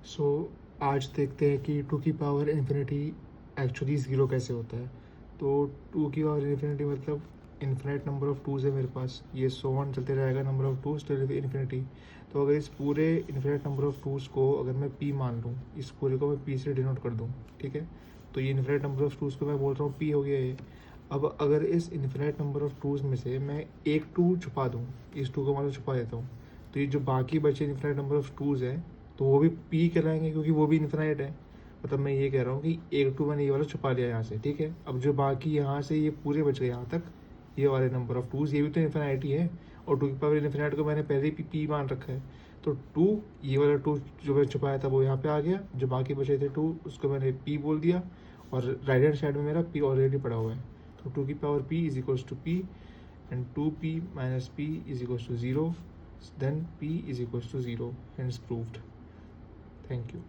सो आज देखते हैं कि टू की पावर इन्फिनिटी एक्चुअली ज़ीरो कैसे होता है। तो टू की पावर इन्फिनिटी मतलब इन्फिनिट नंबर ऑफ टूज़ है मेरे पास, ये सो ऑन चलते रहेगा, number of twos till infinity. तो अगर इस पूरे इन्फिनिट नंबर ऑफ टूज़ को अगर मैं पी मान लूँ, इस पूरे को मैं पी से डिनोट कर दूँ, ठीक है। तो ये इन्फिनिट नंबर ऑफ टूज़ को मैं बोल रहा हूँ पी हो गया ये। अब अगर इस इन्फिनिट नंबर ऑफ टूज़ में से मैं एक टू छुपा दूँ, इस टू को मान लो छुपा देता हूँ, तो ये जो बाकी बचे इन्फिनिट नंबर ऑफ टूज़ हैं तो वो भी पी कहलाएंगे क्योंकि वो भी इन्फिनाइट है। मतलब मैं ये कह रहा हूँ कि एक टू मैंने ये वाला छुपा लिया यहाँ से, ठीक है। अब जो बाकी यहाँ से ये पूरे बच गए यहाँ तक, ये वाले नंबर ऑफ टूज, ये भी तो इन्फिनाइट ही है। और टू की पावर इन्फिनाइट को मैंने पहले ही पी मान रखा है। तो टू, ये वाला टू जो मैं छुपाया था वो यहाँ पे आ गया, जो बाकी बचे थे टू उसको मैंने पी बोल दिया, और राइट हैंड साइड में मेरा पी ऑलरेडी पड़ा हुआ है। तो टू की power p is equals to p, and two p minus p is equals to zero, then p is equals to 0, hence proved. Thank you.